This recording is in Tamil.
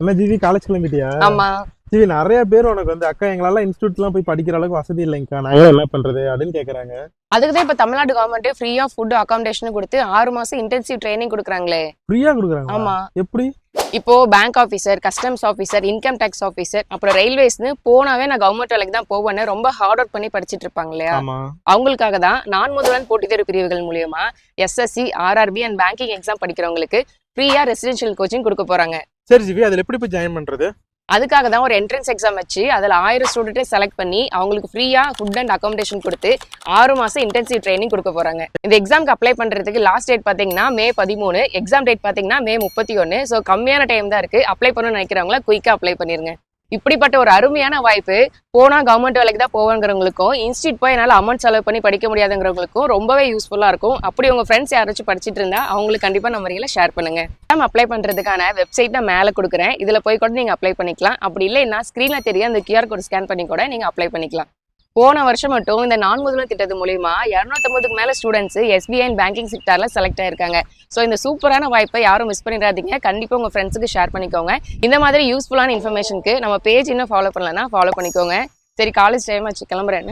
என்ன ஜிவி காலேஜ் கிளம்பிட்டியா? ஆமா. ஜிவி நிறைய பேர் உனக்கு வந்து அக்கா எங்களால இன்ஸ்டியூட்லாம் போய் படிக்கிற அளவுக்கு வசதி இல்லைங்கக்கா, நாங்க என்ன பண்றது அப்படின்னு கேக்குறாங்க. அதுக்குதான் இப்ப தமிழ்நாடு கவர்மெண்ட் ஃப்ரீயா ஃபுட் அகாமடேஷன் கொடுத்து 6 மாசம் இன்டென்சிவ் ட்ரைனிங் கொடுக்குறாங்களே. ஃப்ரீயா கொடுக்குறாங்க? ஆமா. எப்படி? இப்போ bank officer, customs officer, income tax officer, அப்புறம் ரயில்வேஸ்னு போனாவே நான் கவர்மெண்ட் வேலைக்கு தான் போவேன்னு ரொம்ப ஹார்ட் ஒர்க் பண்ணி படிச்சிட்டு இருப்பாங்க இல்லையா, அவங்களுக்காக தான் நான் முதல்வன் போட்டித் தேர்வு பிரிவுகள் மூலியமா SSC, RRB and banking exam படிக்கிறவங்களுக்கு ஃப்ரீயா ரெசிடென்ஷியல் கோச்சிங் கொடுக்க போறாங்க. சரி ஜிவி, அதுல எப்படி போய் ஜாயின் பண்றது? அதுக்காக தான் ஒரு என்ட்ரன்ஸ் எக்ஸாம் வச்சு அதில் 1000 ஸ்டூடெண்ட்டை செலக்ட் பண்ணி அவங்களுக்கு ஃப்ரீயா ஃபுட் அண்ட் அகாமடேஷன் கொடுத்து 6 மாசம் இன்டென்சிவ் ட்ரைனிங் கொடுக்க போறாங்க. இந்த எக்ஸாம்க்கு அப்ளை பண்றதுக்கு லாஸ்ட் டேட் பாத்தீங்கன்னா மே 13, எக்ஸாம் டேட் பாத்தீங்கன்னா மே 31. ஸோ கம்மியான டைம் தான் இருக்கு. அப்ளை பண்ணணும்னு நினைக்கிறவங்கள குயிக்கா அப்ளை பண்ணிருங்க. இப்படிப்பட்ட ஒரு அருமையான வாய்ப்பு போனா கவர்மெண்ட் வேலைக்கு தான் போவாங்கிறவங்களுக்கும், இன்ஸ்டியூட் போய் என்னால் அமௌண்ட் செலவு பண்ணி படிக்க முடியாதுங்கிறவங்களுக்கும் ரொம்பவே யூஸ்ஃபுல்லா இருக்கும். அப்படி உங்க ஃப்ரெண்ட்ஸ் யாராச்சும் படிச்சுட்டு இருந்தா அவங்களுக்கு கண்டிப்பா நம்ம வரையில ஷேர் பண்ணுங்க. அப்ளை பண்றதுக்கான வெப்சைட் நான் மேல கொடுக்குறேன். இதுல போய் கூட நீங்க அப்ளை பண்ணிக்கலாம். அப்படி இல்லைன்னா ஸ்கிரீன்ல தெரிய அந்த QR கோட் ஸ்கேன் பண்ணி கூட நீங்க அப்ளை பண்ணிக்கலாம். போன வருஷம் மட்டும் இந்த நான் முதல்வன் திட்டத்து மூலியமா 250க்கு மேல ஸ்டூடெண்ட்ஸ் SBI அண்ட் பேங்கிங் செக்டார்ல செலக்ட் ஆயிருக்காங்க. ஸோ இந்த சூப்பரான வாய்ப்பை யாரும் மிஸ் பண்ணிடாதீங்க. கண்டிப்பா உங்க ஃப்ரெண்ட்ஸுக்கு ஷேர் பண்ணிக்கோங்க. இந்த மாதிரி யூஸ்ஃபுல்லான இன்ஃபர்மேஷனுக்கு நம்ம பேஜ் இன்னும் ஃபாலோ பண்ணலன்னா ஃபாலோ பண்ணிக்கோங்க. சரி, காலேஜ் டைம் ஆச்சு, கிளம்புறேன்.